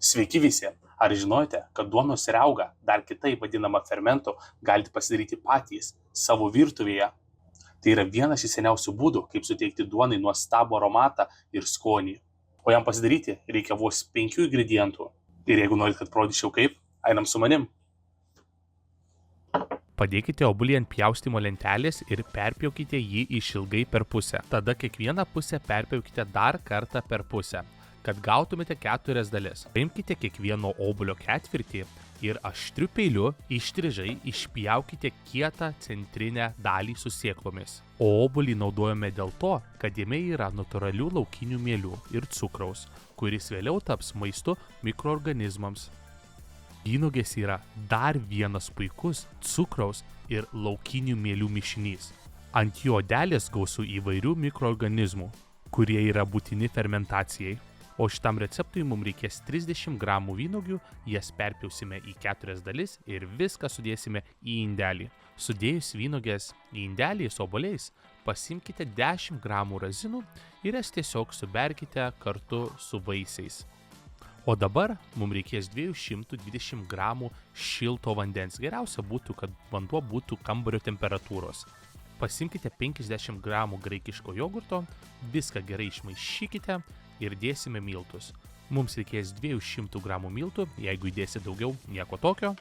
Sveiki visi! Ar žinojote, kad duonos riaugą, dar kitaip vadinamą fermentu, galite pasidaryti patys savo virtuvėje? Tai yra vienas iš seniausių būdų, kaip suteikti duonai nuostabų aromatą ir skonį. O jam pasidaryti reikia vos 5 ingredientų. Ir jeigu norit, kad parodyčiau kaip, einam su manim. Padėkite obuolį ant pjaustymo lentelės ir perpjaukite jį išilgai per pusę. Tada kiekvieną pusę perpjaukite dar kartą per pusę, kad gautumėte 4 dalis. Paimkite kiekvieno obuolio ketvirtį ir aštriu peiliu ištrižai išpjaukite kietą centrinę dalį su sėklomis. O obuolį naudojame dėl to, kad jame yra natūralių laukinių mielių ir cukraus, kuris vėliau taps maistu mikroorganizmams. Vynuogės yra dar vienas puikus cukraus ir laukinių mielių mišinys. Ant jo odelės gausu įvairių mikroorganizmų, kurie yra būtini fermentacijai. O šitam receptui mums reikės 30 gramų vynuogių, jas perpjausime į 4 dalis ir viską sudėsime į indelį. Sudėjus vynuogės į indelį su obuoliais, pasimkite 10 gramų razinų ir jas tiesiog suberkite kartu su vaisiais. O dabar mums reikės 220 gramų šilto vandens. Geriausia būtų, kad vanduo būtų kambario temperatūros. Pasimkite 50 gramų graikiško jogurto, viską gerai išmaišykite ir dėsime miltus. Mums reikės 200 gramų miltų, jeigu įdėsi daugiau, nieko tokio.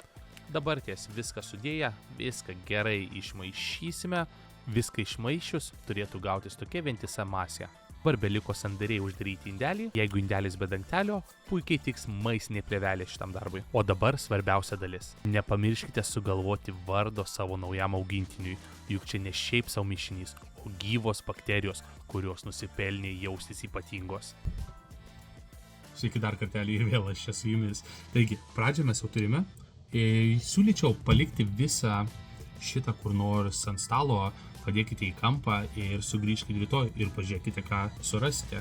Dabar ties viską sudėję, viską gerai išmaišysime. Viską išmaišius turėtų gautis tokia vientisa masė. Dabar beliko sandariai uždaryti indelį. Jeigu indelis be dangtelio, puikiai tiks maistinė plėvelė šitam darbui. O dabar svarbiausia dalis. Nepamirškite sugalvoti vardo savo naujam augintiniui, juk čia ne šiaip savo mišinys, o gyvos bakterijos, kurios nusipelnė jaustis ypatingos. Sveiki dar kartelį ir vėl aš čia su jumis. Taigi, pradžią mes jau turime. Siūlyčiau palikti visą šitą kur nors ant stalo, padėkite į kampą ir sugrįžkite rytoj ir pažiūrėkite, ką surasite.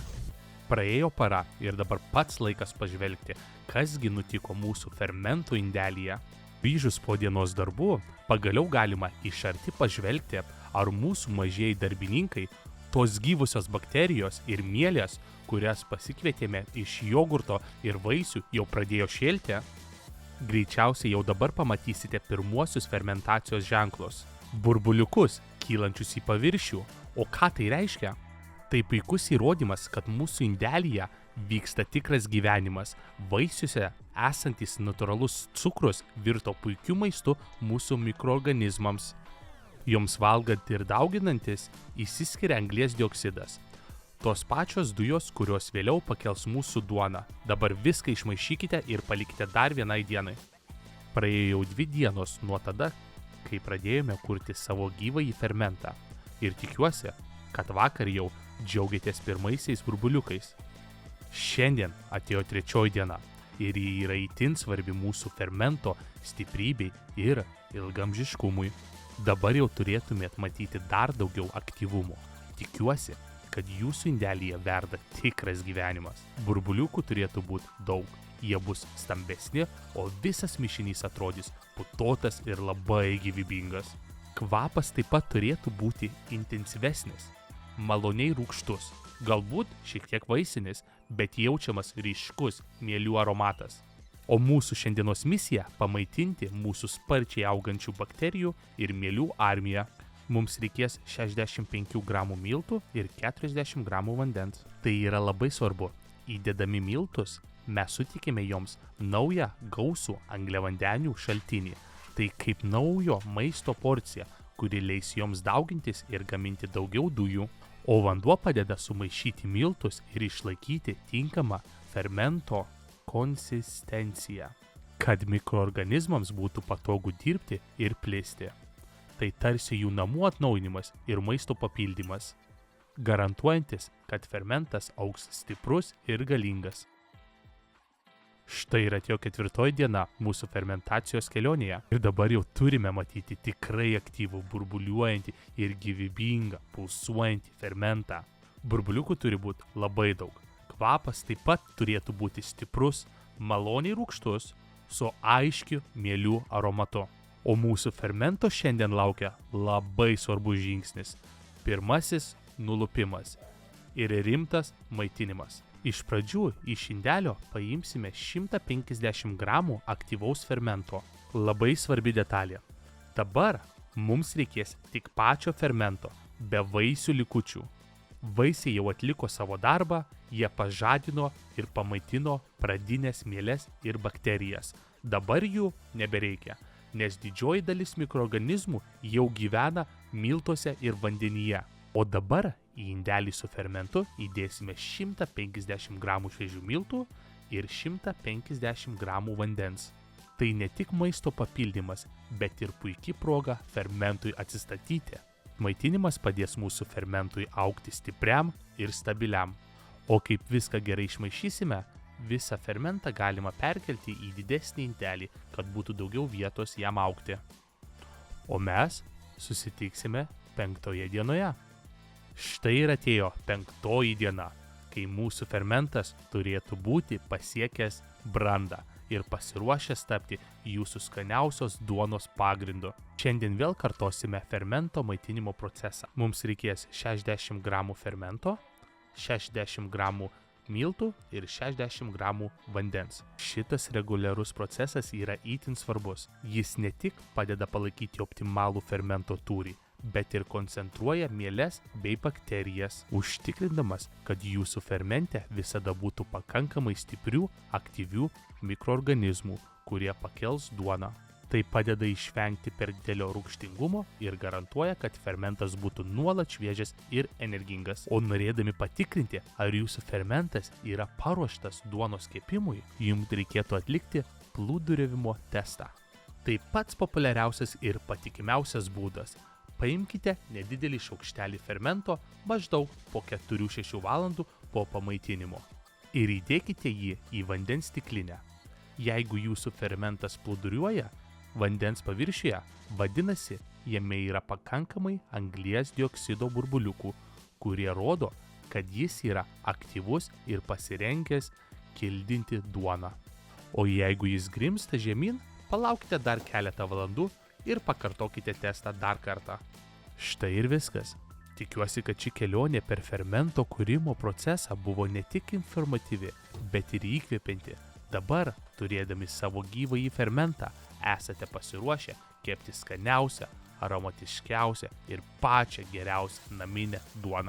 Praėjo para ir dabar pats laikas pažvelgti, kasgi nutiko mūsų fermentų indelyje. Grįžus po dienos darbų, pagaliau galima iš arti pažvelgti, ar mūsų mažieji darbininkai, tos gyvusios bakterijos ir mielės, kurias pasikvietėme iš jogurto ir vaisių, jau pradėjo šėlti. Greičiausiai jau dabar pamatysite pirmuosius fermentacijos ženklus. Burbuliukus, kylančius į paviršių. O ką tai reiškia? Tai puikus įrodymas, kad mūsų indelyje vyksta tikras gyvenimas. Vaisiuose esantis natūralus cukrus virto puikiu maistu mūsų mikroorganizmams. Joms valgant ir dauginantis išsiskiria anglies dioksidas. Tos pačios dujos, kurios vėliau pakels mūsų duoną. Dabar viską išmaišykite ir palikite dar vienai dienai. Praėjo jau 2 dienos nuo tada, kai pradėjome kurti savo gyvąjį fermentą. Ir tikiuosi, kad vakar jau džiaugiatės pirmaisiais burbuliukais. Šiandien atėjo 3 diena ir ji yra itin svarbi mūsų fermento stiprybei ir ilgamžiškumui. Dabar jau turėtumėt matyti dar daugiau aktyvumo. Tikiuosi, kad jūsų indelyje verda tikras gyvenimas. Burbuliukų turėtų būti daug. Jie bus stambesni, o visas mišinys atrodys putotas ir labai gyvybingas. Kvapas taip pat turėtų būti intensyvesnis, maloniai rūgštus, galbūt šiek tiek vaisinis, bet jaučiamas ryškus mielių aromatas. O mūsų šiandienos misija – pamaitinti mūsų sparčiai augančių bakterijų ir mielių armiją. Mums reikės 65 gramų miltų ir 40 gramų vandens. Tai yra labai svarbu. Įdedami miltus, mes sutikime joms naują gausų angliavandenių šaltinį. Tai kaip naujo maisto porcija, kuri leis joms daugintis ir gaminti daugiau dujų. O vanduo padeda sumaišyti miltus ir išlaikyti tinkamą fermento konsistenciją, kad mikroorganizmams būtų patogu dirbti ir plisti. Tai tarsi jų namų atnaujinimas ir maisto papildymas, garantuojantis, kad fermentas augs stiprus ir galingas. Štai ir atėjo 4 diena mūsų fermentacijos kelionėje ir dabar jau turime matyti tikrai aktyvų, burbuliuojantį ir gyvybingą, pulsuojantį fermentą. Burbuliukų turi būti labai daug. Kvapas taip pat turėtų būti stiprus, maloniai rūgštus, su aiškiu mielių aromatu. O mūsų fermento šiandien laukia labai svarbus žingsnis. Pirmasis – nulupimas ir rimtas maitinimas. Iš pradžių iš indelio paimsime 150 gramų aktyvaus fermento. Labai svarbi detalė. Dabar mums reikės tik pačio fermento, be vaisių likučių. Vaisiai jau atliko savo darbą, jie pažadino ir pamaitino pradinės mieles ir bakterijas. Dabar jų nebereikia, nes didžioji dalis mikroorganizmų jau gyvena miltuose ir vandenyje. O dabar į indelį su fermentu įdėsime 150 gramų šviežių miltų ir 150 gramų vandens. Tai ne tik maisto papildymas, bet ir puikia proga fermentui atsistatyti. Maitinimas padės mūsų fermentui augti stipriam ir stabiliam. O kaip viską gerai išmaišysime, visą fermentą galima perkelti į didesnį indelį, kad būtų daugiau vietos jam augti. O mes susitiksime 5 dienoje. Štai ir atėjo 5 diena, kai mūsų fermentas turėtų būti pasiekęs brandą ir pasiruošęs tapti jūsų skaniausios duonos pagrindu. Šiandien vėl kartosime fermento maitinimo procesą. Mums reikės 60 gramų fermento, 60 gramų miltų ir 60 gramų vandens. Šitas reguliarus procesas yra itin svarbus. Jis ne tik padeda palaikyti optimalų fermento tūrį, bet ir koncentruoja mieles bei bakterijas, užtikrindamas, kad jūsų fermente visada būtų pakankamai stiprių, aktyvių mikroorganizmų, kurie pakels duoną. Tai padeda išvengti per didelio rūgštingumo ir garantuoja, kad fermentas būtų nuolat šviežias ir energingas. O norėdami patikrinti, ar jūsų fermentas yra paruoštas duonos kepimui, jums reikėtų atlikti plūduriavimo testą. Tai pats populiariausias ir patikimiausias būdas. Paimkite nedidelį šaukštelį fermento maždaug po 4-6 valandų po pamaitinimo ir įdėkite jį į vandens stiklinę. Jeigu jūsų fermentas plūduriuoja vandens paviršiuje, vadinasi, jame yra pakankamai anglies dioksido burbuliukų, kurie rodo, kad jis yra aktyvus ir pasirengęs kildinti duoną. O jeigu jis grimsta žemyn, palaukite dar keletą valandų ir pakartokite testą dar kartą. Štai ir viskas. Tikiuosi, kad ši kelionė per fermento kūrimo procesą buvo ne tik informatyvi, bet ir įkvepianti. Dabar, turėdami savo gyvąjį fermentą, esate pasiruošę kepti skaniausią, aromatiškiausią ir pačią geriausią naminę duoną.